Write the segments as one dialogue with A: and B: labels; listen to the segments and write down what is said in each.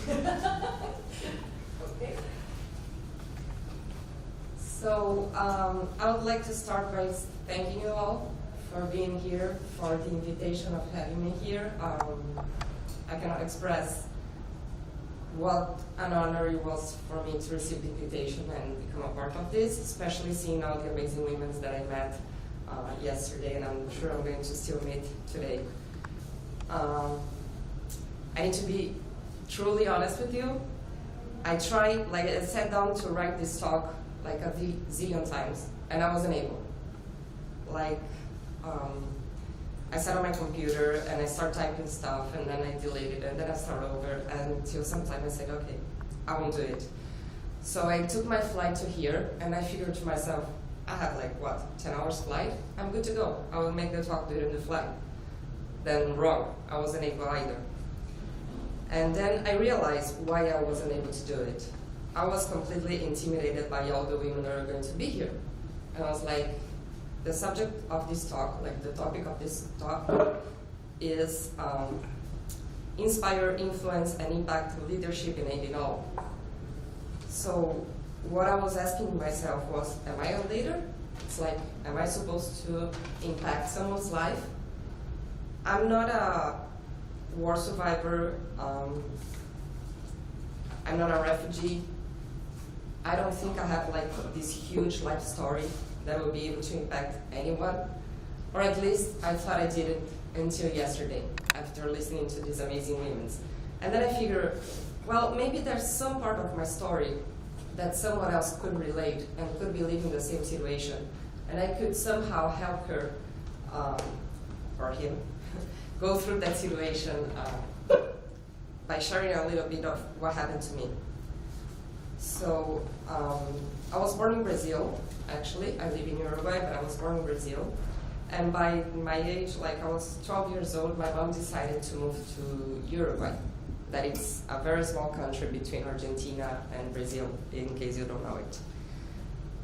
A: Okay. So I would like to start by thanking you all for being here, for the invitation of having me here. I cannot express what an honor it was for me to receive the invitation and become a part of this, especially seeing all the amazing women that I met yesterday, and I'm sure I'm going to still meet today. I need to be truly honest with you. I sat down to write this talk like a zillion times, and I wasn't able. I sat on my computer and I started typing stuff, and then I deleted it, and then I started over, until sometime I said, okay, I won't do it. So I took my flight to here, and I figured to myself, I have 10 hours flight? I'm good to go. I will make the talk during the flight. Then wrong, I wasn't able either. And then I realized why I wasn't able to do it. I was completely intimidated by all the women that are going to be here. And I was like, the subject of this talk, the topic of this talk is inspire, influence, and impact leadership in all. So what I was asking myself was, am I a leader? It's like, am I supposed to impact someone's life? I'm not a war survivor. I'm not a refugee. I don't think I have this huge life story that will be able to impact anyone. Or at least I thought I didn't until yesterday, after listening to these amazing women. And then I figured, well, maybe there's some part of my story that someone else could relate and could be living the same situation. And I could somehow help her, or him, go through that situation by sharing a little bit of what happened to me. So I was born in Brazil, actually. I live in Uruguay, but I was born in Brazil. And by my age, I was 12 years old, my mom decided to move to Uruguay. That it's a very small country between Argentina and Brazil, in case you don't know it.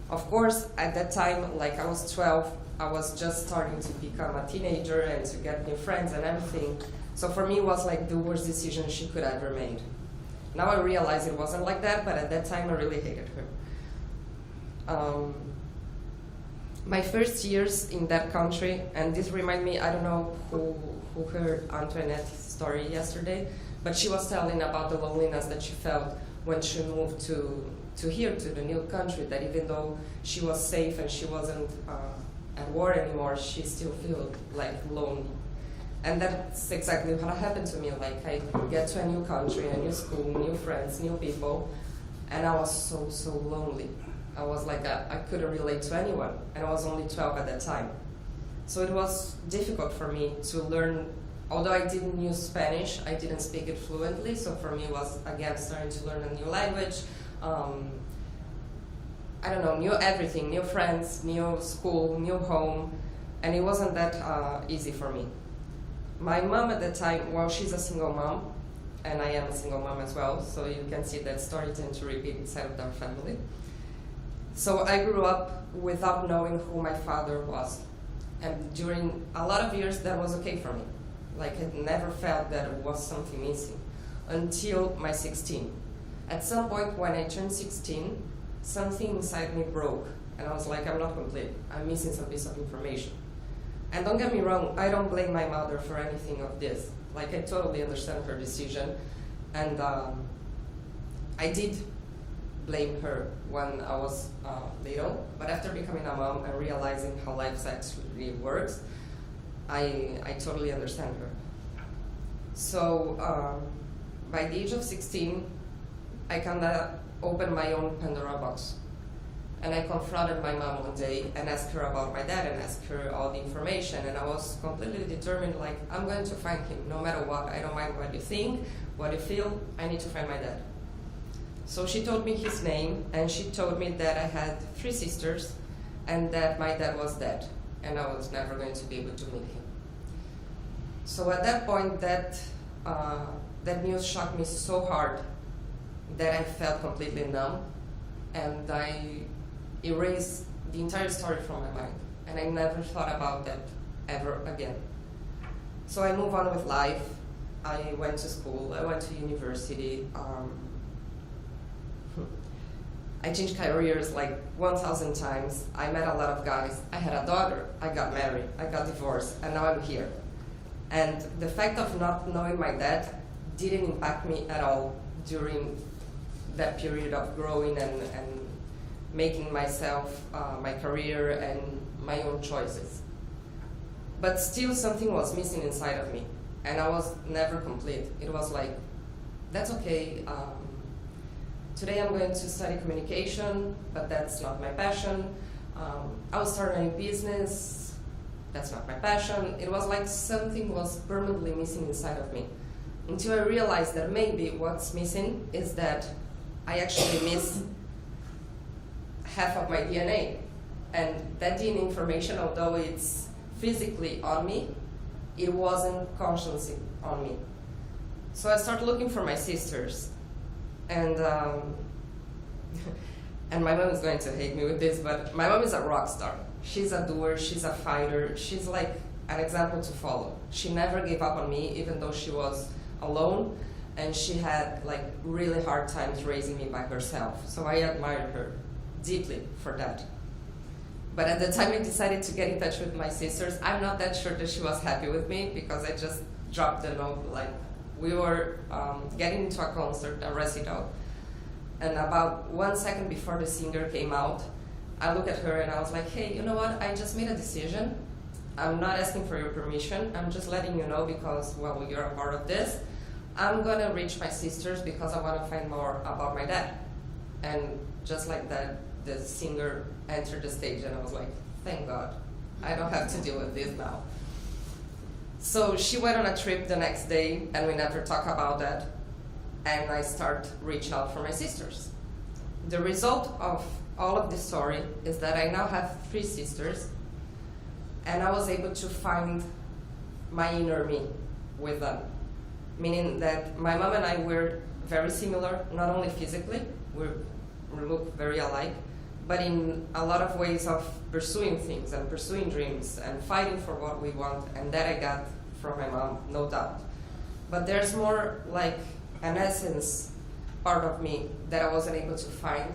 A: Of course, at that time, I was 12, I was just starting to become a teenager and to get new friends and everything. So for me, it was the worst decision she could ever made. Now I realize it wasn't like that, but at that time I really hated her. My first years in that country, and this reminds me, I don't know who heard Antoinette's story yesterday, but she was telling about the loneliness that she felt when she moved to here, to the new country, that even though she was safe and she wasn't at war anymore, she still felt lonely. And that's exactly what happened to me. I get to a new country, a new school, new friends, new people, and I was so lonely. I was I couldn't relate to anyone, and I was only 12 at that time. So it was difficult for me to learn. Although I didn't use Spanish, I didn't speak it fluently, so for me it was, again, starting to learn a new language. I don't know, new everything, new friends, new school, new home, and it wasn't that easy for me. My mom at the time, well, she's a single mom, and I am a single mom as well, so you can see that story tends to repeat inside of our family. So I grew up without knowing who my father was, and during a lot of years that was okay for me. I never felt that it was something missing until my 16. At some point when I turned 16, something inside me broke, and I was I'm not complete. I'm missing some piece of information. And don't get me wrong, I don't blame my mother for anything of this. I totally understand her decision, and I did blame her when I was little, but after becoming a mom and realizing how life actually works, I totally understand her. So by the age of 16, I kind of opened my own Pandora box. And I confronted my mom one day and asked her about my dad and asked her all the information. And I was completely determined, I'm going to find him no matter what. I don't mind what you think, what you feel, I need to find my dad. So she told me his name, and she told me that I had 3 sisters and that my dad was dead, and I was never going to be able to meet him. So at that point, that news shocked me so hard that I felt completely numb, and I erased the entire story from my mind, and I never thought about that ever again. So I moved on with life, I went to school, I went to university. I changed careers like 1,000 times. I met a lot of guys. I had a daughter. I got married. I got divorced. And now I'm here. And the fact of not knowing my dad didn't impact me at all during that period of growing and making myself, my career, and my own choices. But still something was missing inside of me. And I was never complete. It was like, that's okay. Today I'm going to study communication, but that's not my passion. I will start a new business, that's not my passion. It was like something was permanently missing inside of me. Until I realized that maybe what's missing is that I actually miss half of my DNA. And that DNA information, although it's physically on me, it wasn't consciously on me. So I started looking for my sisters. And and my mom is going to hate me with this, but my mom is a rock star. She's a doer, she's a fighter, she's like an example to follow. She never gave up on me, even though she was alone, and she had like really hard times raising me by herself. So I admired her deeply for that. But at the time I decided to get in touch with my sisters, I'm not that sure that she was happy with me, because I just dropped a note. Like, we were getting into a concert, a recital, and about 1 second before the singer came out, I looked at her and I was like, hey, you know what, I just made a decision. I'm not asking for your permission, I'm just letting you know because, well, you're a part of this. I'm gonna reach my sisters because I wanna find more about my dad. And just like that, the singer entered the stage and I was like, thank God, I don't have to deal with this now. So she went on a trip the next day and we never talk about that. And I start reaching out for my sisters. The result of all of this story is that I now have 3 sisters, and I was able to find my inner me with them. Meaning that my mom and I were very similar, not only physically, we look very alike, but in a lot of ways of pursuing things and pursuing dreams and fighting for what we want, and that I got from my mom, no doubt. But there's more like an essence part of me that I wasn't able to find,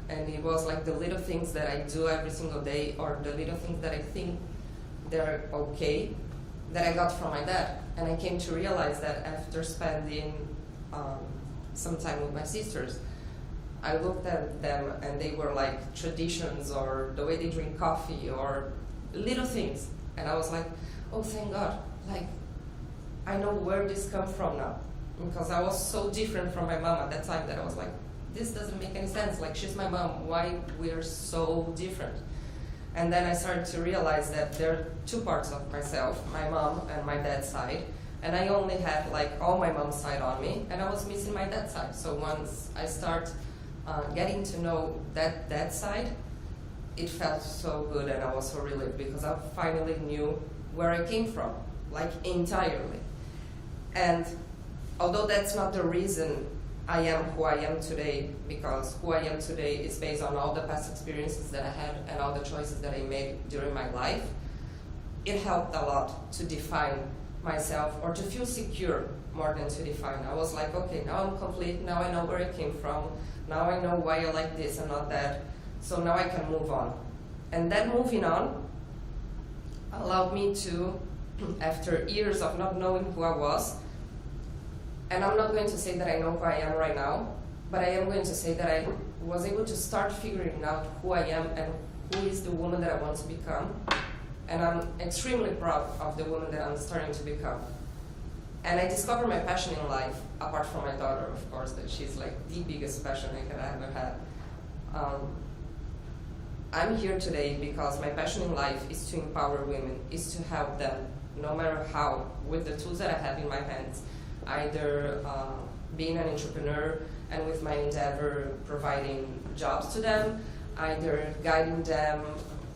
A: and it was like the little things that I do every single day, or the little things that I think they're okay, that I got from my dad. And I came to realize that after spending some time with my sisters, I looked at them and they were like traditions, or the way they drink coffee, or little things. And I was like, oh, thank God, like, I know where this comes from now. Because I was so different from my mom at that time that I was like, this doesn't make any sense. Like, she's my mom, why we're so different? And then I started to realize that there are 2 parts of myself, my mom and my dad's side. And I only had like all my mom's side on me, and I was missing my dad's side. So once I start getting to know that side, it felt so good, and I was so relieved because I finally knew where I came from, like entirely. And although that's not the reason I am who I am today, because who I am today is based on all the past experiences that I had and all the choices that I made during my life, it helped a lot to define myself, or to feel secure more than to define. I was like, okay, now I'm complete, now I know where I came from, now I know why I like this and not that, so now I can move on. And that moving on allowed me to, after years of not knowing who I was, and I'm not going to say that I know who I am right now, but I am going to say that I was able to start figuring out who I am and who is the woman that I want to become. And I'm extremely proud of the woman that I'm starting to become. And I discovered my passion in life, apart from my daughter, of course, that she's like the biggest passion I could ever have. I'm here today because my passion in life is to empower women, is to help them, no matter how, with the tools that I have in my hands, either being an entrepreneur and with my endeavor providing jobs to them, either guiding them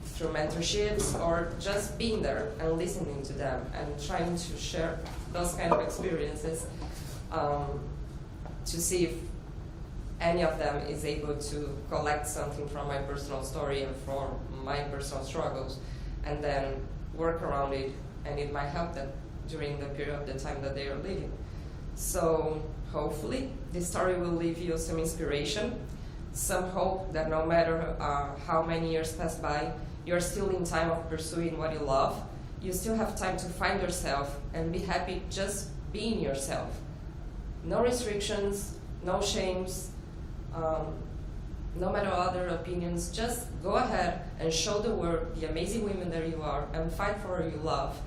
A: through mentorships, or just being there and listening to them and trying to share those kind of experiences to see if any of them is able to collect something from my personal story and from my personal struggles, and then work around it, and it might help them during the period of the time that they are living. So hopefully this story will leave you some inspiration, some hope that no matter how many years pass by, you're still in time of pursuing what you love. You still have time to find yourself and be happy just being yourself. No restrictions, no shames, no matter other opinions, just go ahead and show the world the amazing women that you are and fight for what you love.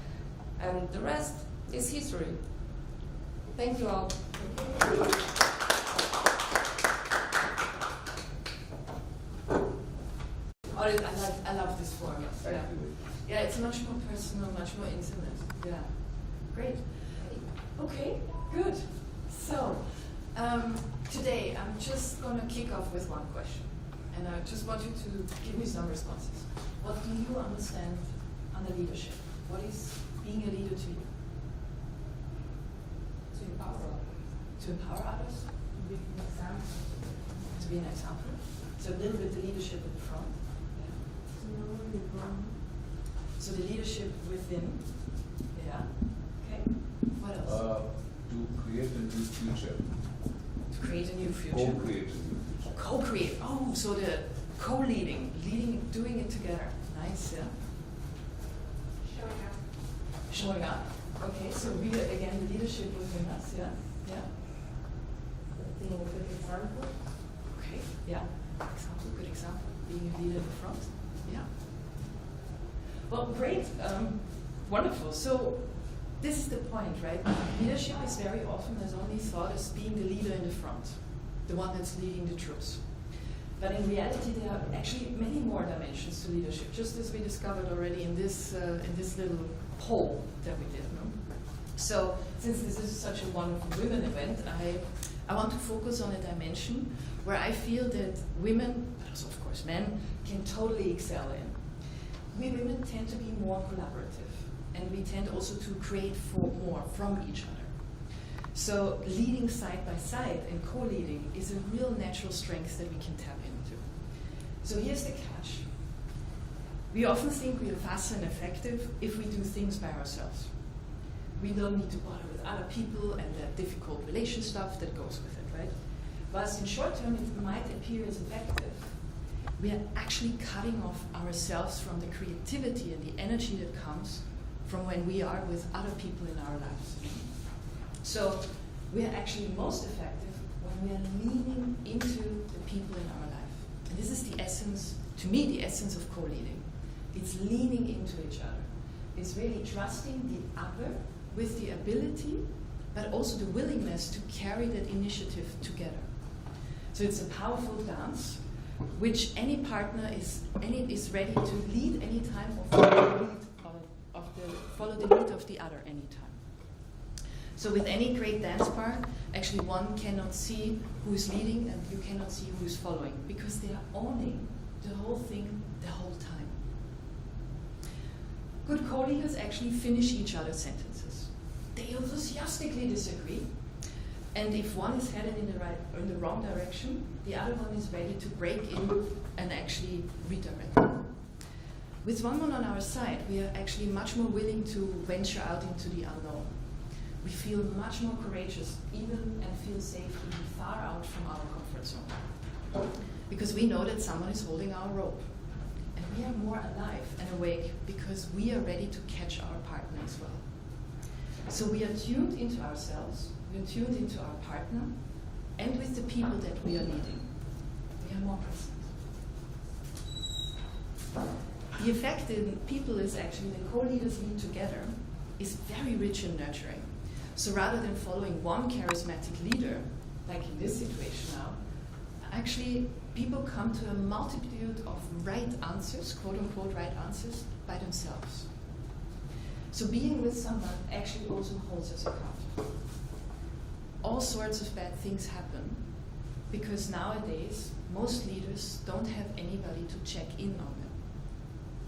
A: And the rest is history. Thank you all.
B: I love this format. Yeah, it's much more personal, much more intimate. Yeah, great. Okay, good. So, today I'm just going to kick off with one question. And I just want you to give me some responses. What do you understand under leadership? What is being a leader to you?
A: To empower others.
B: To empower others?
A: To be an example.
B: To be an example. So a little bit the leadership at the front. So the leadership within. Yeah. Okay. What else?
C: To create a new future.
B: To create a new future.
C: Co-create a new future.
B: Co-create. Oh, so the co-leading, doing it together. Nice. Yeah.
A: Showing up.
B: Showing up. Okay. So we again the leadership within us. Yeah. Yeah.
A: Being a good example.
B: Okay. Yeah. Example. Good example. Being a leader in the front. Yeah. Well, great. Wonderful. So this is the point, right? Leadership is very often as only thought as being the leader in the front, the one that's leading the troops. But in reality, there are actually many more dimensions to leadership, just as we discovered already in this little poll that we did. No? So since this is such a wonderful women event, I want to focus on a dimension where I feel that women, but also of course men, can totally excel in. We women tend to be more collaborative, and we tend also to create more from each other. So leading side by side and co-leading is a real natural strength that we can tap into. So here's the catch. We often think we are fast and effective if we do things by ourselves. We don't need to bother with other people and the difficult relation stuff that goes with it, right? Whilst in short term it might appear as effective, we are actually cutting off ourselves from the creativity and the energy that comes from when we are with other people in our lives. So we are actually most effective when we are leaning into the people in our life. And this is the essence, to me, the essence of co-leading. It's leaning into each other. It's really trusting the other with the ability, but also the willingness to carry that initiative together. So it's a powerful dance, which any partner is ready to lead any time or follow the lead of the other anytime. So with any great dance part, actually one cannot see who's leading and you cannot see who's following, because they are owning the whole thing the whole time. Good co-leaders actually finish each other's sentences. They enthusiastically disagree, and if one is headed in the wrong direction, the other one is ready to break in and actually redirect. With someone on our side, we are actually much more willing to venture out into the unknown. We feel much more courageous, even and feel safe to be far out from our comfort zone. Because we know that someone is holding our rope. And we are more alive and awake because we are ready to catch our partner as well. So we are tuned into ourselves, we are tuned into our partner, and with the people that we are leading. We are more present. The effect in people is actually the co-leaders lead together is very rich and nurturing. So rather than following one charismatic leader, like in this situation now, actually people come to a multitude of right answers, quote unquote right answers, by themselves. So being with someone actually also holds us accountable. All sorts of bad things happen because nowadays most leaders don't have anybody to check in on them.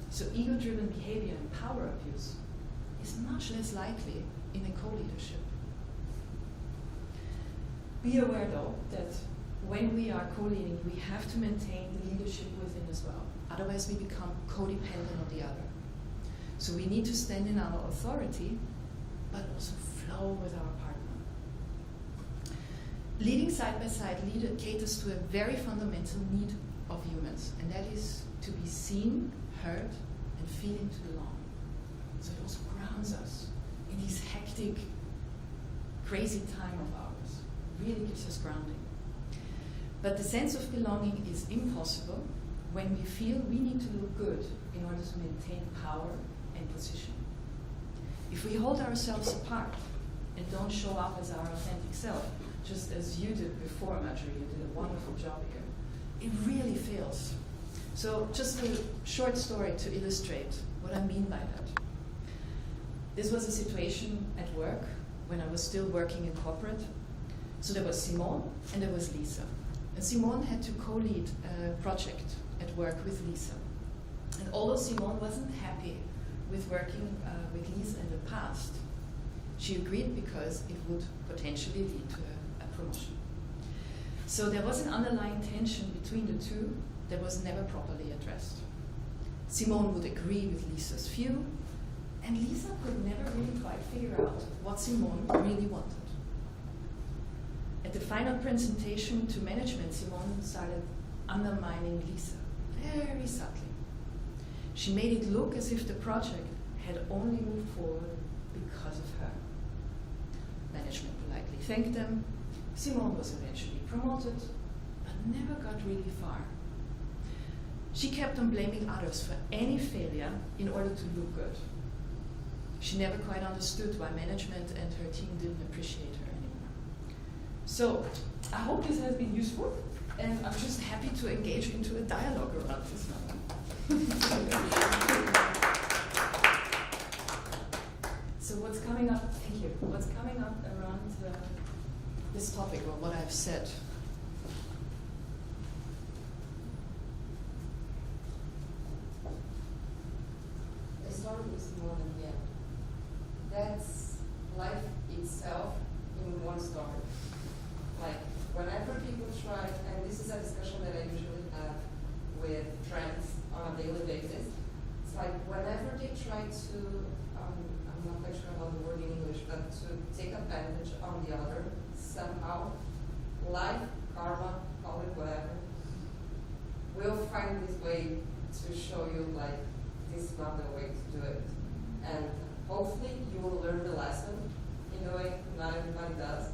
B: So ego-driven behavior and power abuse is much less likely in a co-leadership. Be aware though that when we are co-leading, we have to maintain the leadership within as well. Otherwise we become codependent on the other. So we need to stand in our authority, but also flow with our partner. Leading side by side caters to a very fundamental need of humans, and that is to be seen, heard, and feeling to belong. So it also grounds us in this hectic, crazy time of ours. Really gives us grounding. But the sense of belonging is impossible when we feel we need to look good in order to maintain power and position. If we hold ourselves apart and don't show up as our authentic self, just as you did before, Marjorie, you did a wonderful job here, it really fails. So just a short story to illustrate what I mean by that. This was a situation at work when I was still working in corporate. So there was Simone and there was Lisa. And Simone had to co-lead a project at work with Lisa. And although Simone wasn't happy with working with Lisa in the past, she agreed because it would potentially lead to a promotion. So there was an underlying tension between the two that was never properly addressed. Simone would agree with Lisa's view, and Lisa could never really quite figure out what Simone really wanted. At the final presentation to management, Simone started undermining Lisa, very subtly. She made it look as if the project had only moved forward because of her. Management politely thanked them. Simone was eventually promoted, but never got really far. She kept on blaming others for any failure in order to look good. She never quite understood why management and her team didn't appreciate her anymore. So, I hope this has been useful, and I'm just happy to engage into a dialogue around this now. So what's coming up, thank you, what's coming up around this topic, or what I've said?
A: The story is more than the end. That's life itself in one story. Like, whenever people try, and this is a discussion that I usually have with friends on a daily basis, it's like whenever they try to, I'm not quite sure about the word in English, but to take advantage on the other somehow, life, karma, call it whatever, will find this way to show you like this is not the way to do it. And hopefully you will learn the lesson in a way not everybody does.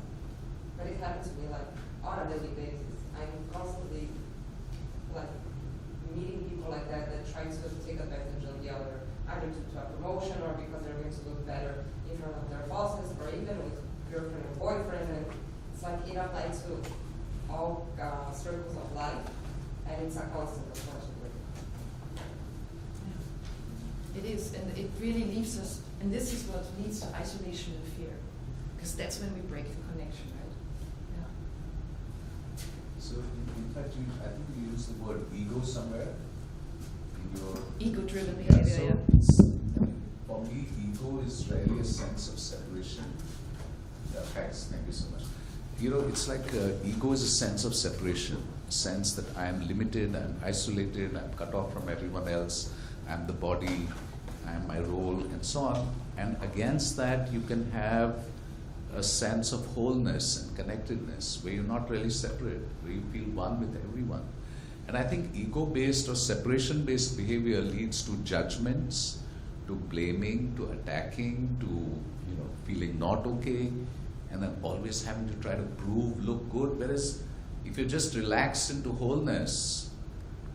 A: But it happens to me like on a daily basis. I'm constantly like meeting people like that try to take advantage of the other, either to a promotion or because they're going to look better in front of their bosses or even with girlfriend or boyfriend. And it's like it applies to all circles of life, and it's a constant, unfortunately.
B: It is, and it really leaves us, and this is what leads to isolation and fear, because that's when we break the connection, right? Yeah.
C: So in fact, I think you used the word ego somewhere in your
B: Ego-driven
C: Yeah,
B: behavior,
C: so
B: yeah.
C: I mean, for me, ego is really a sense of separation. Yeah, thanks, thank you so much. You know, it's like ego is a sense of separation, a sense that I am limited, I'm isolated, I'm cut off from everyone else, I'm the body, I'm my role, and so on. And against that, you can have a sense of wholeness and connectedness, where you're not really separate, where you feel one with everyone. And I think ego-based or separation-based behavior leads to judgments, to blaming, to attacking, to feeling not okay, and then always having to try to prove, look good. Whereas if you're just relaxed into wholeness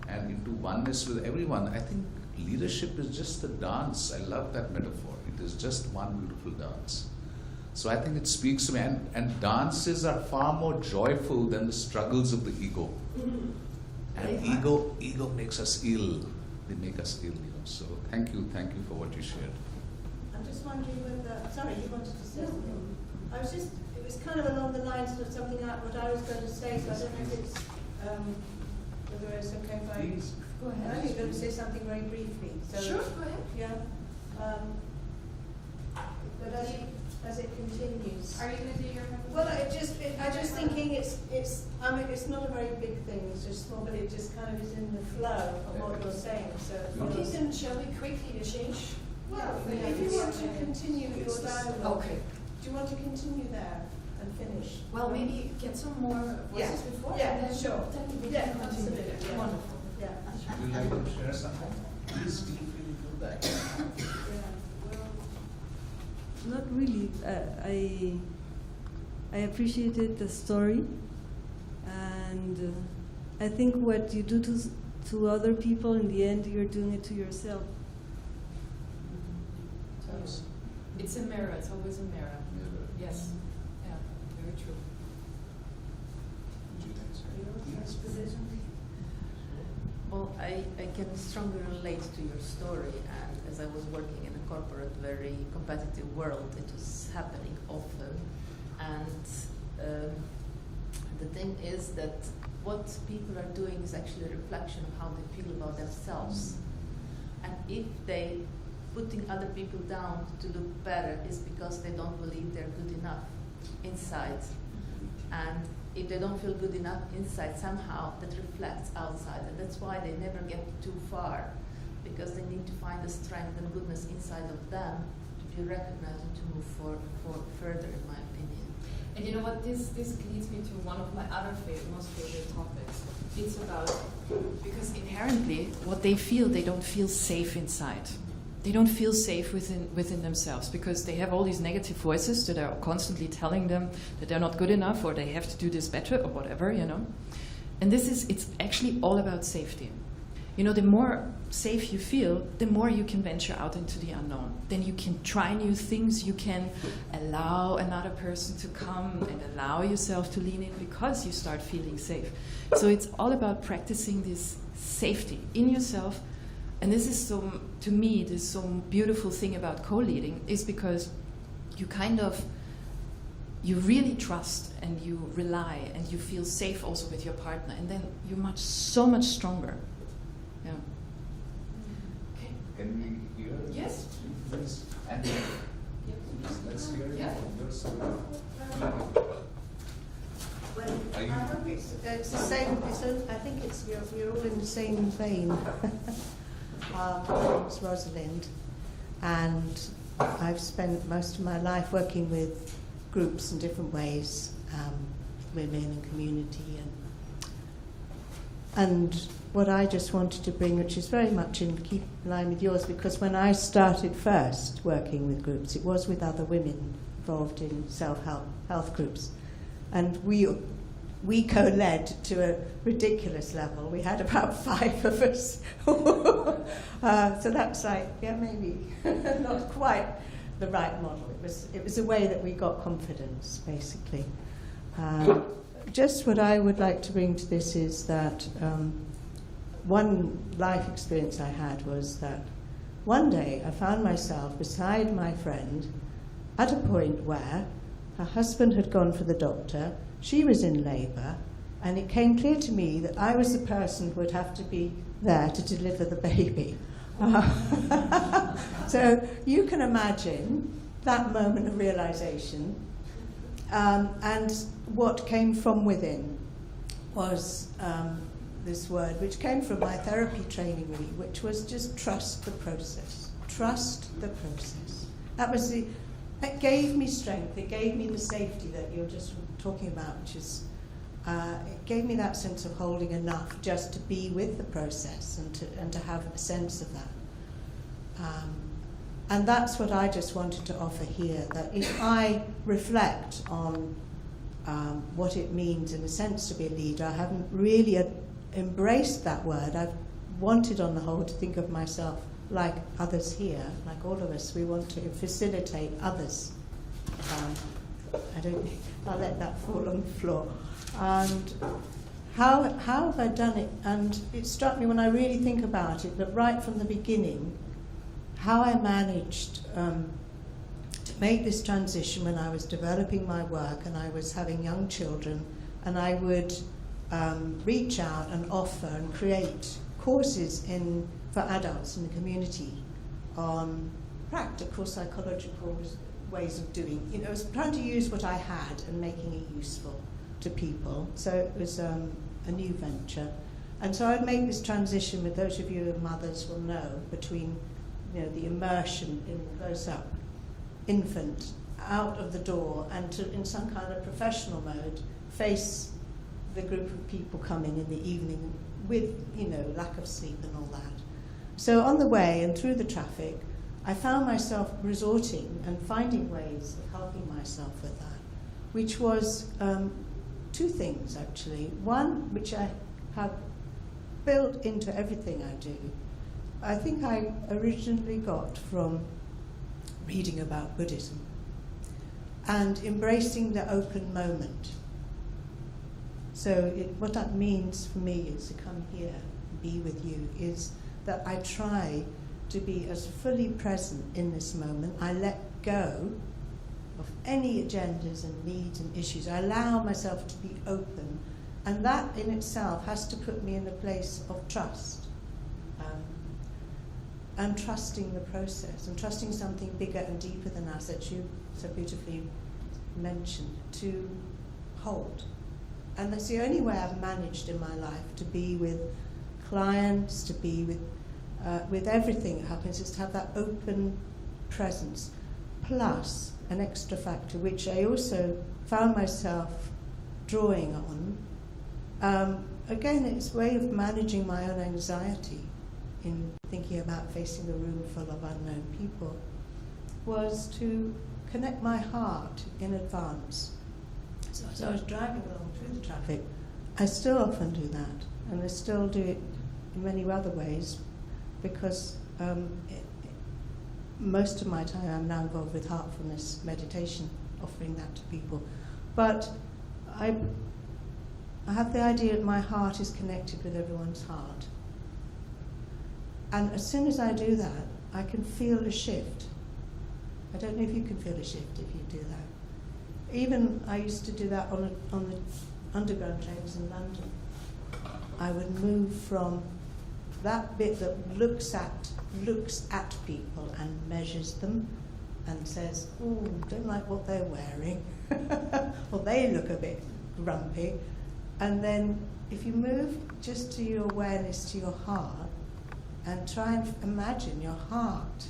C: and into oneness with everyone, I think leadership is just a dance. I love that metaphor. It is just one beautiful dance. So I think it speaks to me, and dances are far more joyful than the struggles of the ego.
B: Mm-hmm.
C: And ego makes us ill. They make us ill, So thank you for what you shared.
D: I'm just wondering whether, sorry, you wanted to say something? It was kind of along the lines of something like what I was going to say, so I don't know if it's, whether it's okay if I...
C: Please.
B: Go ahead.
D: I was going to say something very briefly. So,
B: Sure, go ahead.
D: Yeah. But as it continues...
E: Are you going to do your
D: Well, I'm just thinking it's not a very big thing, it's just small, but it just kind of is in the flow of what you're saying. So,
B: Okay, shall we quickly change?
D: well, if you want to continue your dialogue,
B: Okay.
D: do you want to continue there? And finish.
B: Well, maybe get some more voices before.
D: Yeah,
B: and then
D: sure.
B: then we
D: Yeah,
B: can continue.
D: absolutely, yeah.
B: Wonderful.
D: Yeah.
C: Would you like to share something? Please feel free to do that.
D: Yeah. Well,
E: Not really. I appreciated the story, and I think what you do to other people, in the end, you're doing it to yourself.
B: So it's a mirror. It's always a mirror. Yes. Yeah. Very true.
C: Would you like to say?
F: Well, I can strongly relate to your story, and as I was working in a corporate, very competitive world, it was happening often. And the thing is that what people are doing is actually a reflection of how they feel about themselves. And if they putting other people down to look better is because they don't believe they're good enough inside. And if they don't feel good enough inside, somehow that reflects outside. And that's why they never get too far, because they need to find the strength and goodness inside of them to be recognized and to move further, in my opinion.
B: And you know what? This leads me to one of my other most favorite topics. It's about, because inherently, what they feel, they don't feel safe inside. They don't feel safe within themselves, because they have all these negative voices that are constantly telling them that they're not good enough, or they have to do this better, or whatever, you know. And it's actually all about safety. You know, the more safe you feel, the more you can venture out into the unknown. Then you can try new things, you can allow another person to come and allow yourself to lean in, because you start feeling safe. So it's all about practicing this safety in yourself. And this is to me, this so beautiful thing about co-leading, is because you really trust and you rely and you feel safe also with your partner, and then you're so much stronger. Yeah. Okay.
C: Can we hear?
B: Yes.
C: Please. And let's hear it
B: Yeah.
C: from your side.
D: well,
C: Are you-
D: I hope it's the same. I think you're all in the same vein. My name's Rosalind, and I've spent most of my life working with groups in different ways, women and community, and what I just wanted to bring, which is very much in line with yours, because when I started first working with groups, it was with other women involved in self-help health groups, and we co-led to a ridiculous level. We had about 5 of us. So that's like, yeah, maybe not quite the right model. It was a way that we got confidence, basically. Just what I would like to bring to this is that one life experience I had was that one day I found myself beside my friend at a point where her husband had gone for the doctor, she was in labour, and it came clear to me that I was the person who would have to be there to deliver the baby. So you can imagine that moment of realisation, and what came from within was this word, which came from my therapy training, really, which was just trust the process. Trust the process. It gave me strength. It gave me the safety that you're just talking about, which is, it gave me that sense of holding enough just to be with the process and to have a sense of that. And that's what I just wanted to offer here, that if I reflect on what it means in a sense to be a leader, I haven't really embraced that word. I've wanted on the whole to think of myself like others here, like all of us. We want to facilitate others. I'll let that fall on the floor. And how have I done it? And it struck me when I really think about it that right from the beginning, how I managed to make this transition when I was developing my work and I was having young children, and I would reach out and offer and create courses for adults in the community on practical psychological ways of doing. You know, I was trying to use what I had and making it useful to people. So it was a new venture. And so I'd make this transition, with those of you who are mothers will know, between the immersion in close-up infant out of the door and to, in some kind of professional mode, face the group of people coming in the evening with, lack of sleep and all that. So on the way and through the traffic, I found myself resorting and finding ways of helping myself with that, which was two things actually. One, which I have built into everything I do, I think I originally got from reading about Buddhism and embracing the open moment. So what that means for me is to come here and be with you, is that I try to be as fully present in this moment. I let go of any agendas and needs and issues. I allow myself to be open, and that in itself has to put me in a place of trust. And trusting the process, and trusting something bigger and deeper than us that you so beautifully mentioned, to hold. And that's the only way I've managed in my life to be with clients, to be with everything that happens, is to have that open presence, plus an extra factor, which I also found myself drawing on. Again, it's a way of managing my own anxiety in thinking about facing a room full of unknown people, was to connect my heart in advance. So as I was driving along through the traffic, I still often do that, and I still do it in many other ways, because most of my time I'm now involved with heartfulness meditation, offering that to people. But I have the idea that my heart is connected with everyone's heart. And as soon as I do that, I can feel a shift. I don't know if you can feel a shift if you do that. Even I used to do that on the underground trains in London. I would move from that bit that looks at people and measures them and says, "Oh, don't like what they're wearing," or "They look a bit grumpy." And then if you move just to your awareness to your heart, and try and imagine your heart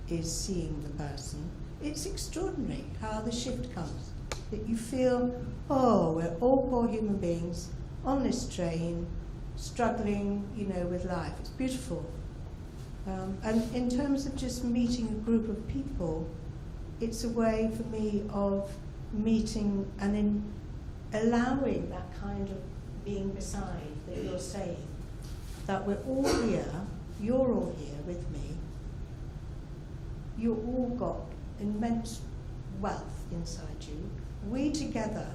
D: is seeing the person, it's extraordinary how the shift comes. That you feel, oh, we're all poor human beings on this train, struggling, with life. It's beautiful. And in terms of just meeting a group of people, it's a way for me of meeting and in allowing that kind of being beside that you're saying, that we're all here. You're all here with me. You've all got immense wealth inside you. We together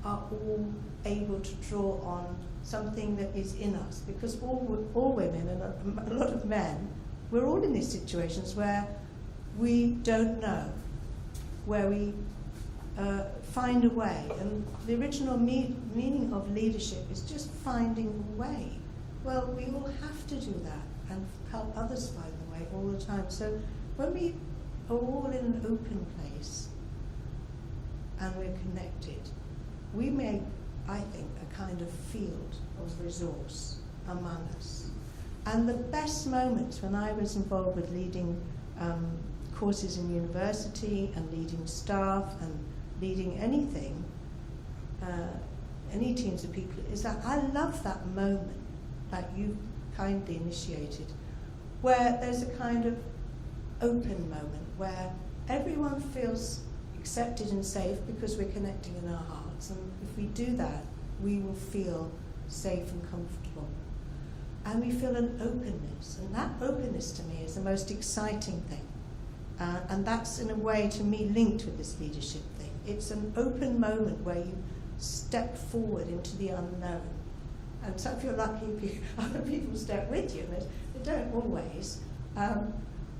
D: are all able to draw on something that is in us, because all women and a lot of men, we're all in these situations where we don't know, where we find a way. And the original meaning of leadership is just finding a way. Well, we all have to do that and help others find the way all the time. So when we are all in an open place and we're connected, we make, I think, a kind of field of resource among us. And the best moments when I was involved with leading courses in university and leading staff and leading anything, any teams of people, is that I love that moment that you kindly initiated, where there's a kind of open moment where everyone feels accepted and safe because we're connecting in our hearts. And if we do that, we will feel safe and comfortable. And we feel an openness. And that openness to me is the most exciting thing. And that's in a way to me linked with this leadership thing. It's an open moment where you step forward into the unknown. And so if you're lucky, other people step with you. They don't always.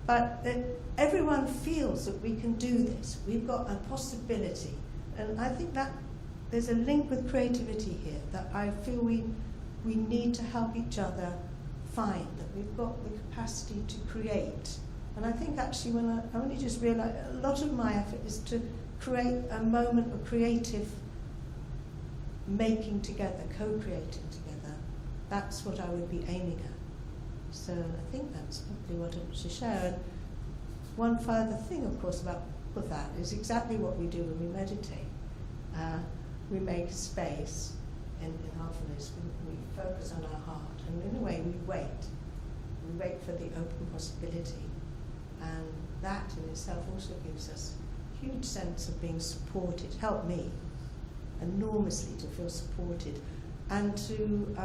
D: But everyone feels that we can do this. We've got a possibility. And I think that there's a link with creativity here that I feel we need to help each other find, that we've got the capacity to create. And I think actually when I only just realised a lot of my effort is to create a moment of creative making together, co-creating together. That's what I would be aiming at. So I think that's probably what I should share. And one further thing, of course, about of that is exactly what we do when we meditate. We make space in mindfulness. We focus on our heart, and in a way we wait. We wait for the open possibility, and that in itself also gives us a huge sense of being supported. Helped me enormously to feel supported, and to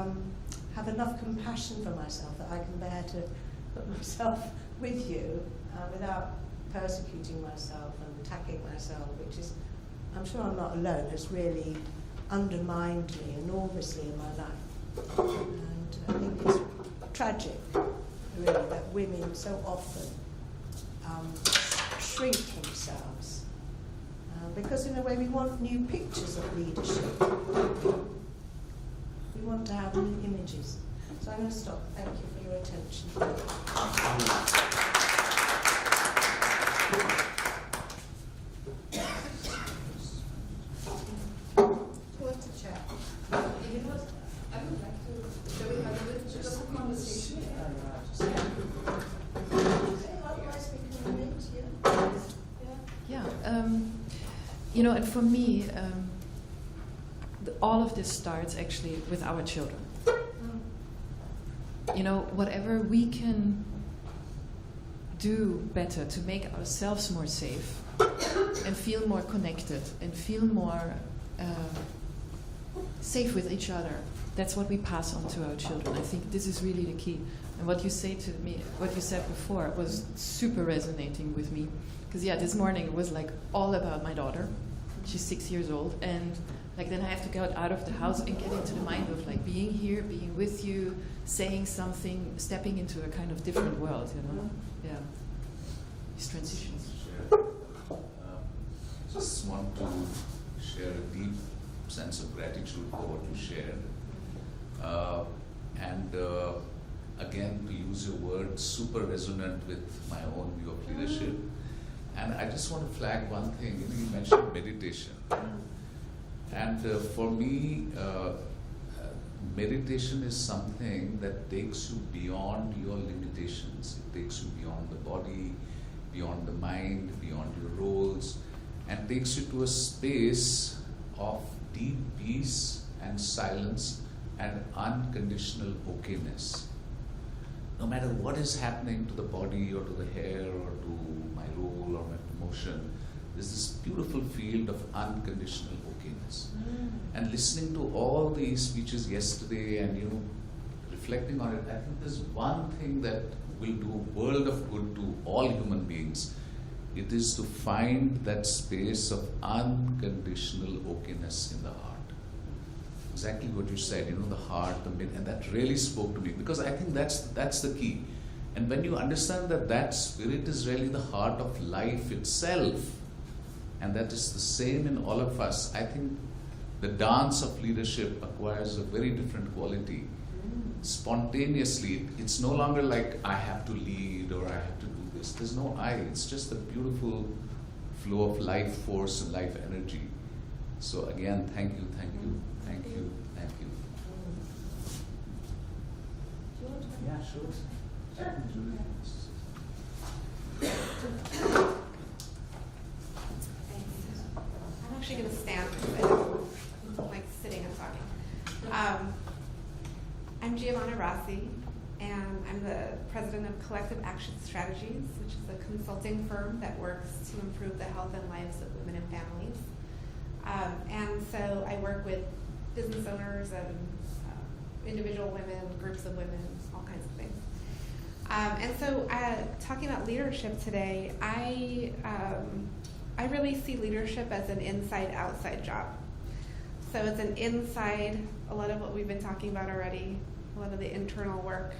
D: have enough compassion for myself that I can bear to put myself with you without persecuting myself and attacking myself, which is, I'm sure I'm not alone, has really undermined me enormously in my life. And I think it's tragic, really, that women so often shrink themselves. Because in a way we want new pictures of leadership. We want to have new images. So I'm going to stop. Thank you for your attention. Who wants to chat?
B: You know what? I would like to. Shall we have a little conversation?
D: Otherwise we can meet here.
B: Yeah. You know, and for me, all of this starts actually with our children. You know, whatever we can do better to make ourselves more safe and feel more connected and feel more safe with each other, that's what we pass on to our children. I think this is really the key. And what you say to me, what you said before, was super resonating with me. Because this morning it was like all about my daughter. She's 6 years old, and like then I have to go out of the house and get into the mind of like being here, being with you, saying something, stepping into a kind of different world, you know? Yeah. These transitions.
C: Just want to share a deep sense of gratitude for what you shared. Again, to use your word, super resonant with my own view of leadership. And I just want to flag one thing. You mentioned meditation. And for me, meditation is something that takes you beyond your limitations. It takes you beyond the body, beyond the mind, beyond your roles, and takes you to a space of deep peace and silence and unconditional okayness. No matter what is happening to the body or to the hair or to my role or my promotion, there's this beautiful field of unconditional okayness. And listening to all these speeches yesterday and reflecting on it, I think there's one thing that will do a world of good to all human beings. It is to find that space of unconditional okayness in the heart. Exactly what you said, the heart, the mid, and that really spoke to me, because I think that's the key. And when you understand that spirit is really the heart of life itself, and that is the same in all of us, I think the dance of leadership acquires a very different quality. Spontaneously, it's no longer like I have to lead or I have to do this. There's no I, it's just a beautiful flow of life force and life energy. So again, thank you. Yeah, sure.
G: I'm actually going to stand because I don't like sitting and talking. I'm Giovanna Rossi, and I'm the president of Collective Action Strategies, which is a consulting firm that works to improve the health and lives of women and families. And so I work with business owners and individual women, groups of women, all kinds of things. And so talking about leadership today, I really see leadership as an inside-outside job. So it's an inside, a lot of what we've been talking about already, a lot of the internal work,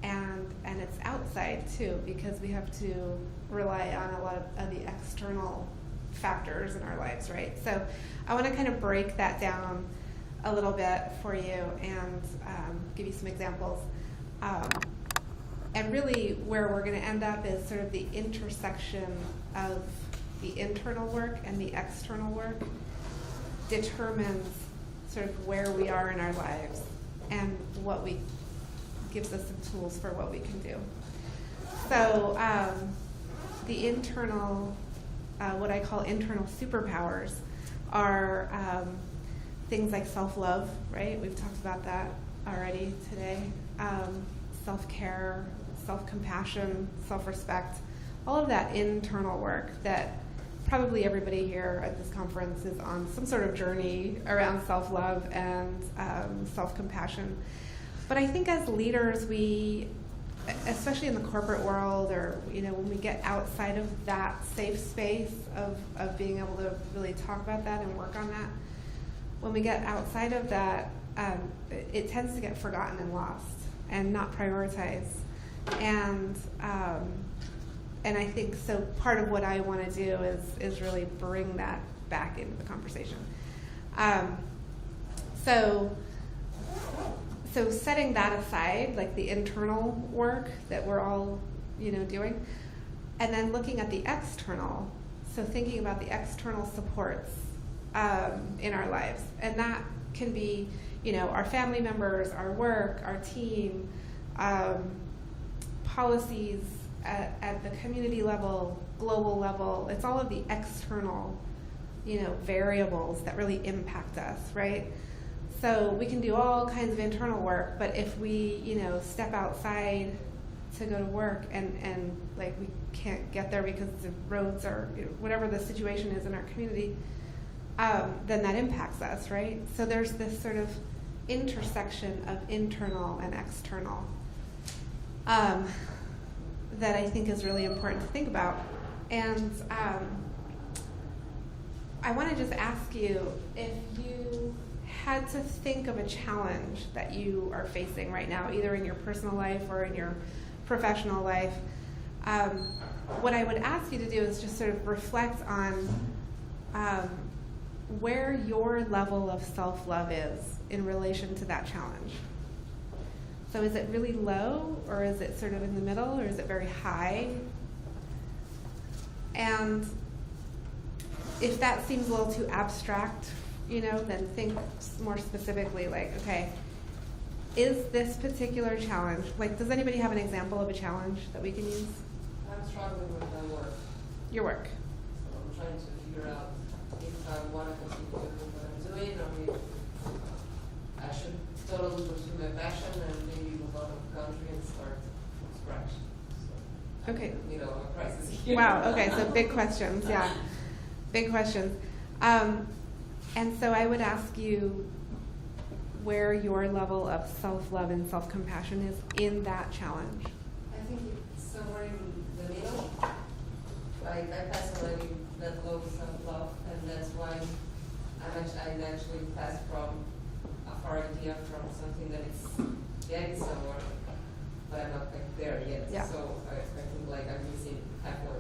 G: and it's outside too, because we have to rely on a lot of the external factors in our lives, right? So I want to kind of break that down a little bit for you and give you some examples. And really where we're going to end up is sort of the intersection of the internal work and the external work determines sort of where we are in our lives and what gives us some tools for what we can do. So the internal what I call internal superpowers are things like self-love, right? We've talked about that already today. Self-care, self-compassion, self-respect, all of that internal work that probably everybody here at this conference is on some sort of journey around self-love and self-compassion. But I think as leaders, we, especially in the corporate world, or when we get outside of that safe space of being able to really talk about that and work on that, when we get outside of that, it tends to get forgotten and lost and not prioritized. And I think so. Part of what I want to do is really bring that back into the conversation. So setting that aside, like the internal work that we're all, doing, and then looking at the external. So thinking about the external supports in our lives, and that can be, our family members, our work, our team, policies at the community level, global level. It's all of the external, variables that really impact us, right? So we can do all kinds of internal work, but if we, step outside to go to work and like we can't get there because the roads or whatever the situation is in our community, then that impacts us, right? So there's this sort of intersection of internal and external that I think is really important to think about. And I want to just ask you, if you had to think of a challenge that you are facing right now, either in your personal life or in your professional life, what I would ask you to do is just sort of reflect on where your level of self-love is in relation to that challenge. So is it really low, or is it sort of in the middle, or is it very high? And if that seems a little too abstract, then think more specifically, like, okay, is this particular challenge, like, does anybody have an example of a challenge that we can use?
A: I'm struggling with my work.
G: Your work.
A: So I'm trying to figure out if I want to continue doing what I'm doing, or if I should totally pursue my passion and maybe move out of the country and start from scratch. So,
G: Okay.
A: A crisis here.
G: Wow, okay, so big questions, yeah. Big questions. And so I would ask you where your level of self-love and self-compassion is in that challenge.
A: I think it's somewhere in the middle. Like, I personally that low self-love, and that's why I actually passed from a far idea from something that is getting somewhere, but I'm not there yet.
G: Yeah.
A: So I think like I'm missing halfway.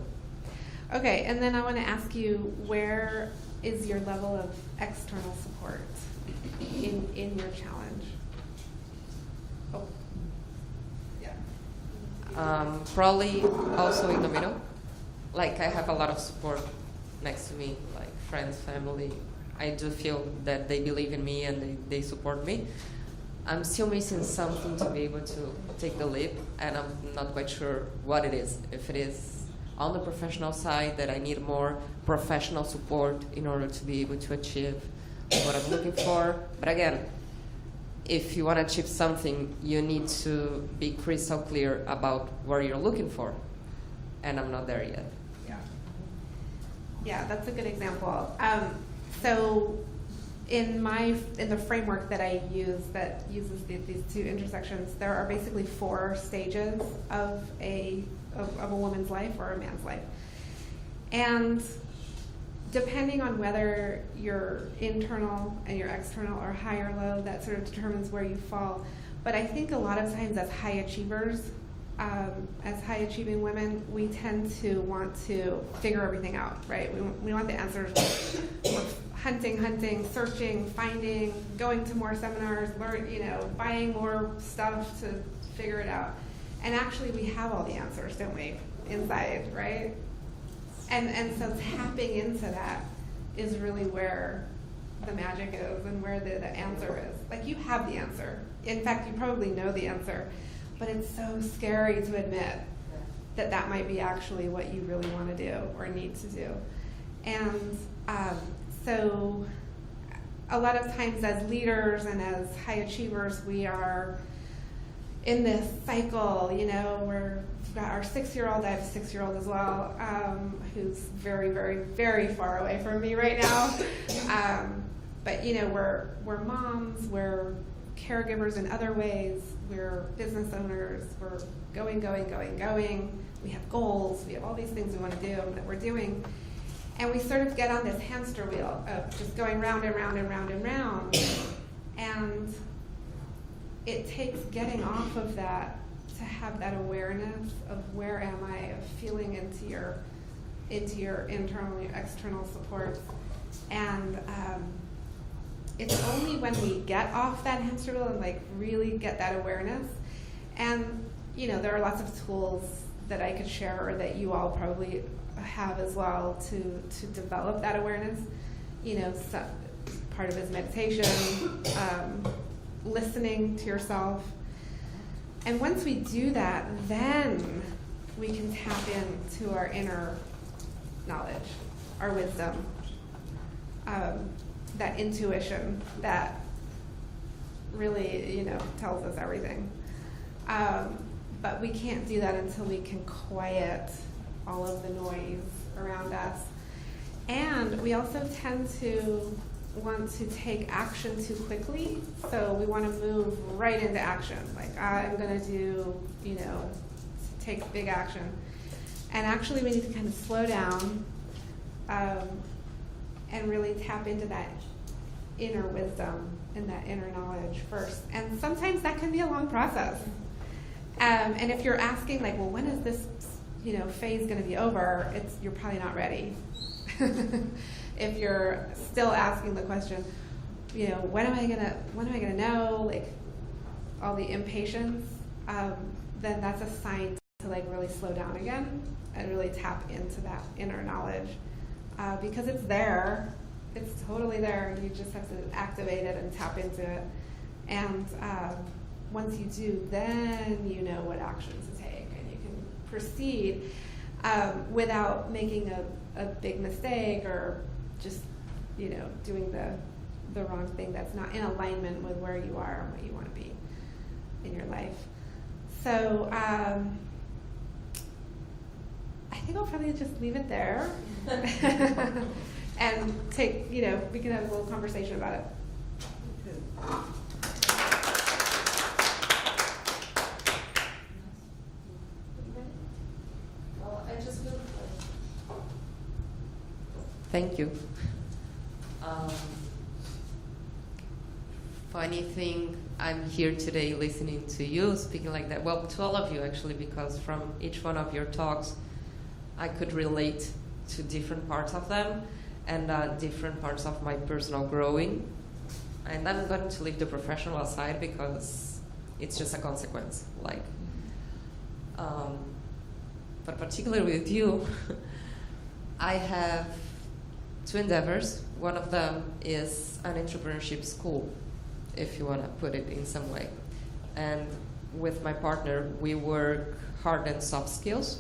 G: Okay, and then I want to ask you, where is your level of external support in your challenge? Oh, yeah.
A: Probably also in the middle. Like, I have a lot of support next to me, like friends, family. I do feel that they believe in me and they support me. I'm still missing something to be able to take the leap, and I'm not quite sure what it is. If it is on the professional side, that I need more professional support in order to be able to achieve what I'm looking for. But again, if you want to achieve something, you need to be crystal clear about what you're looking for. And I'm not there yet.
G: Yeah, that's a good example. So in the framework that I use that uses these two intersections, there are basically 4 stages of a woman's life or a man's life. And depending on whether your internal and your external are high or low, that sort of determines where you fall. But I think a lot of times as high achievers, as high achieving women, we tend to want to figure everything out, right? We want the answers. We're hunting, searching, finding, going to more seminars, buying more stuff to figure it out. And actually we have all the answers, don't we, inside, right? And so tapping into that is really where the magic is and where the answer is. Like, you have the answer. In fact, you probably know the answer, but it's so scary to admit that might be actually what you really want to do or need to do. And so a lot of times as leaders and as high achievers, we are in this cycle, you know, we've got our 6-year-old, I have a 6-year-old as well, who's very, very, very far away from me right now. But you know, we're moms, we're caregivers in other ways, we're business owners, we're going. We have goals, we have all these things we want to do that we're doing. And we sort of get on this hamster wheel of just going round and round and round and round. And it takes getting off of that to have that awareness of where am I, of feeling into your internal and your external supports. And it's only when we get off that hamster wheel and like really get that awareness. And you know, there are lots of tools that I could share or that you all probably have as well to develop that awareness. You know, part of it is meditation, listening to yourself. And once we do that, then we can tap into our inner knowledge, our wisdom, that intuition that really, you know, tells us everything. But we can't do that until we can quiet all of the noise around us. And we also tend to want to take action too quickly, so we want to move right into action. Like, I'm going to do, you know, take big action. And actually we need to kind of slow down and really tap into that inner wisdom and that inner knowledge first. And sometimes that can be a long process. And if you're asking, like, well, when is this, you know, phase going to be over? You're probably not ready. If you're still asking the question, you know, when am I gonna know? Like, all the impatience, then that's a sign to like really slow down again and really tap into that inner knowledge, because it's there. It's totally there. You just have to activate it and tap into it. And once you do, then you know what actions to take, and you can proceed without making a big mistake or just, you know, doing the wrong thing that's not in alignment with where you are and what you want to be in your life. So I think I'll probably just leave it there and take, you know, we can have a little conversation about it.
A: Well, I just feel thank you. Funny thing, I'm here today listening to you speaking like that. Well, to all of you actually, because from each one of your talks, I could relate to different parts of them and different parts of my personal growing. And I'm going to leave the professional aside because it's just a consequence. Like, but particularly with you, I have 2 endeavors. One of them is an entrepreneurship school, if you want to put it in some way. And with my partner, we work hard on soft skills.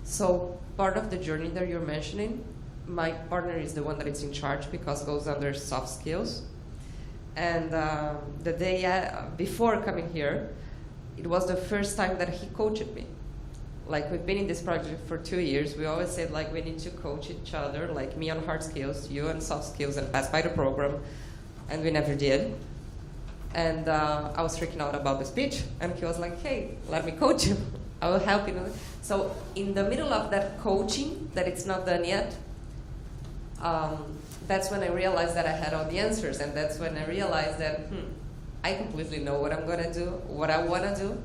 A: So part of the journey that you're mentioning, my partner is the one that is in charge because it goes under soft skills. And the day before coming here, it was the first time that he coached me. Like, we've been in this project for 2 years. We always said, like, we need to coach each other, like me on hard skills, you on soft skills, and pass by the program. And we never did. And I was freaking out about the speech. And he was like, hey, let me coach you. I will help you. So in the middle of that coaching, that it's not done yet, that's when I realized that I had all the answers. And that's when I realized that, I completely know what I'm going to do, what I want to do.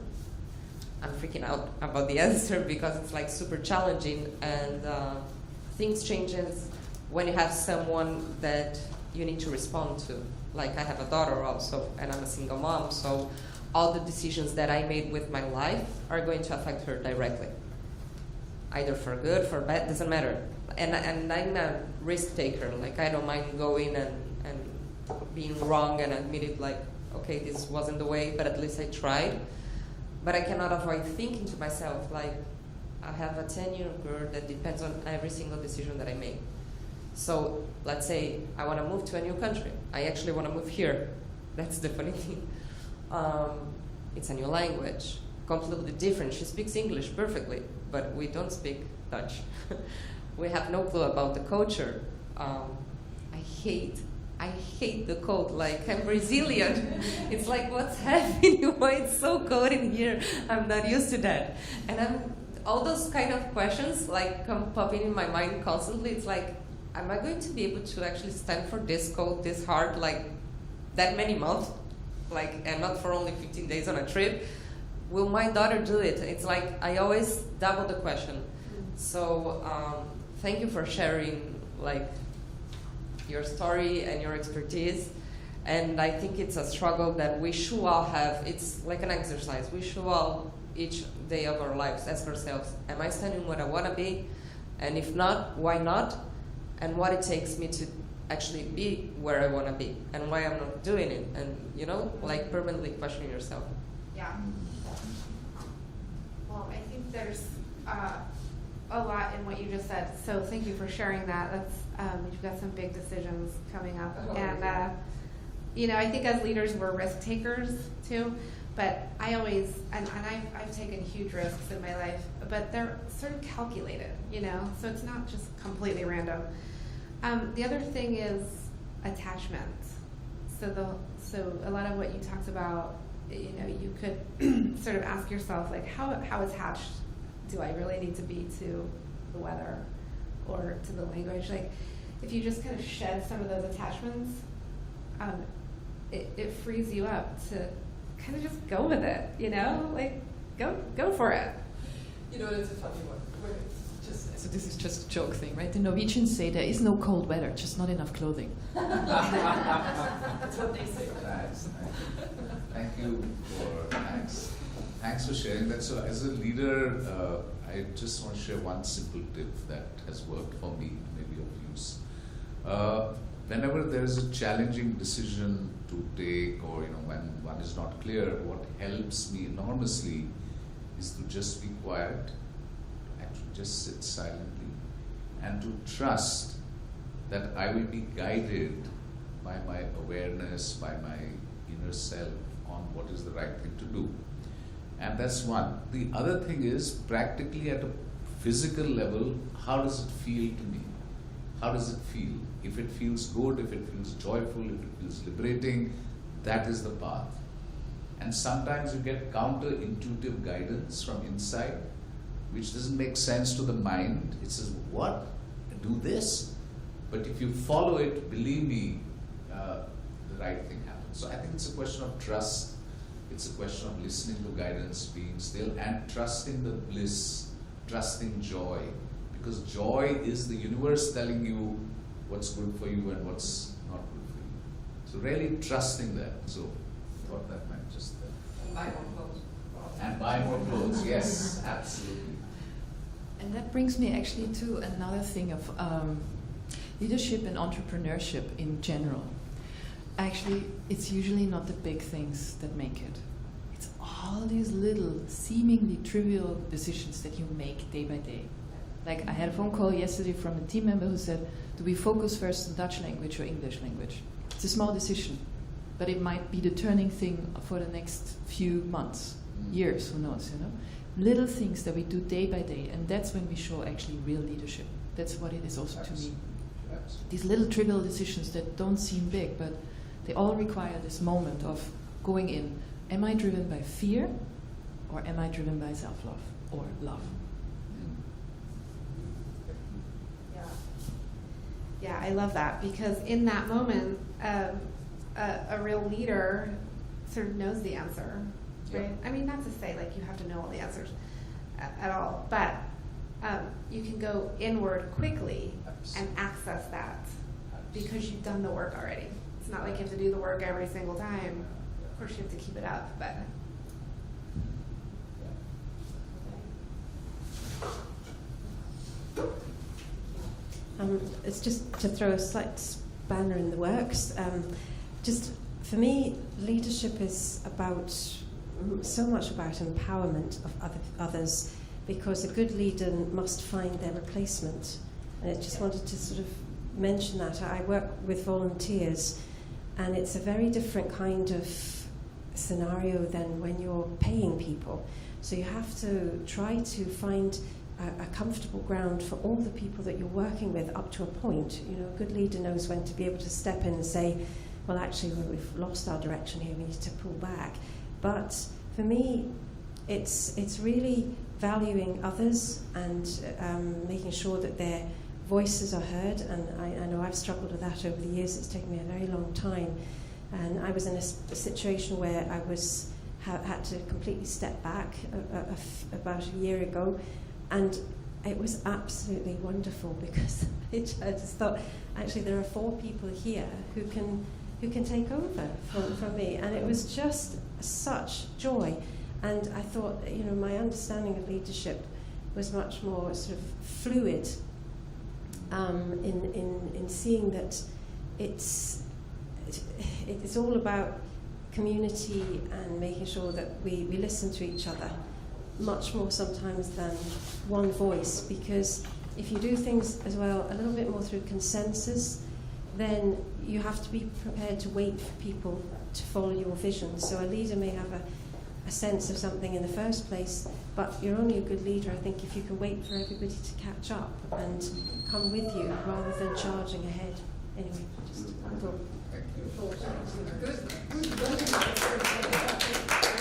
A: I'm freaking out about the answer because it's like super challenging, and things changes when you have someone that you need to respond to. Like, I have a daughter also, and I'm a single mom, so all the decisions that I made with my life are going to affect her directly. Either for good, for bad, doesn't matter. And I'm a risk taker. Like, I don't mind going and being wrong and admit it, like, okay, this wasn't the way, but at least I tried. But I cannot avoid thinking to myself, like, I have a 10-year-old girl that depends on every single decision that I make. So let's say I want to move to a new country. I actually want to move here. That's the funny thing. It's a new language, completely different. She speaks English perfectly, but we don't speak Dutch. We have no clue about the culture. I hate the cold. Like, I'm Brazilian. It's like, what's happening? Why it's so cold in here? I'm not used to that. And all those kind of questions like come popping in my mind constantly. It's like, am I going to be able to actually stand for this cold, this hard, like that many months? Like, and not for only 15 days on a trip? Will my daughter do it? It's like, I always double the question. So thank you for sharing like your story and your expertise. And I think it's a struggle that we should all have. It's like an exercise. We should all, each day of our lives, ask ourselves, am I standing where I want to be? And if not, why not? And what it takes me to actually be where I want to be, and why I'm not doing it. And, you know, like permanently questioning yourself.
G: Yeah. Well, I think there's a lot in what you just said. So thank you for sharing that. That's you've got some big decisions coming up, and you know, I think as leaders we're risk takers too. But I always and I've taken huge risks in my life, but they're sort of calculated, you know. So it's not just completely random. The other thing is attachment. So a lot of what you talked about, you know, you could sort of ask yourself, like, how attached do I really need to be to the weather or to the language? Like, if you just kind of shed some of those attachments, it frees you up to kind of just go with it, you know? Like, go for it.
B: You know, it's a funny one. So this is just a joke thing, right? The Norwegians say there is no cold weather, just not enough clothing. That's what they say.
C: Nice. Thank you thanks for sharing that. So as a leader, I just want to share one simple tip that has worked for me, maybe of use. Whenever there's a challenging decision to take, or you know, when one is not clear, what helps me enormously is to just be quiet, actually just sit silently, and to trust that I will be guided by my awareness, by my inner self on what is the right thing to do. And that's one. The other thing is, practically at a physical level, how does it feel to me? How does it feel? If it feels good, if it feels joyful, if it feels liberating, that is the path. And sometimes you get counterintuitive guidance from inside, which doesn't make sense to the mind. It says, what? Do this? But if you follow it, believe me, the right thing happens. So I think it's a question of trust. It's a question of listening to guidance, being still, and trusting the bliss, trusting joy. Because joy is the universe telling you what's good for you and what's not good for you. So really trusting that. So what that meant just there.
A: And buy more clothes.
C: And buy more clothes, yes, absolutely.
B: And that brings me actually to another thing of leadership and entrepreneurship in general. Actually, it's usually not the big things that make it. It's all these little, seemingly trivial decisions that you make day by day. Like, I had a phone call yesterday from a team member who said, do we focus first on Dutch language or English language? It's a small decision, but it might be the turning thing for the next few months, years, who knows, you know? Little things that we do day by day, and that's when we show actually real leadership. That's what it is also to me. These little trivial decisions that don't seem big, but they all require this moment of going in. Am I driven by fear, or am I driven by self-love or love?
G: Yeah, I love that, because in that moment, a real leader sort of knows the answer, right? I mean, not to say like you have to know all the answers at all, but you can go inward quickly and access that because you've done the work already. It's not like you have to do the work every single time. Of course, you have to keep it up, but.
D: It's just to throw a slight spanner in the works. Just for me, leadership is about so much about empowerment of others, because a good leader must find their replacement. And I just wanted to sort of
H: mention that. I work with volunteers, and it's a very different kind of scenario than when you're paying people. So you have to try to find a comfortable ground for all the people that you're working with up to a point. You know, a good leader knows when to be able to step in and say, well, actually, we've lost our direction here, we need to pull back. But for me, it's really valuing others and making sure that their voices are heard. And I know I've struggled with that over the years. It's taken me a very long time. And I was in a situation where I had to completely step back about a year ago. And it was absolutely wonderful because I just thought, actually, there are 4 people here who can take over from me. And it was just such joy. And I thought, you know, my understanding of leadership was much more sort of fluid in seeing that it's all about community and making sure that we listen to each other much more sometimes than one voice, because if you do things as well a little bit more through consensus, then you have to be prepared to wait for people to follow your vision. So a leader may have a sense of something in the first place, but you're only a good leader, I think, if you can wait for everybody to catch up and come with you rather than charging ahead. Anyway, just a thought.
C: Thank you.
A: Good.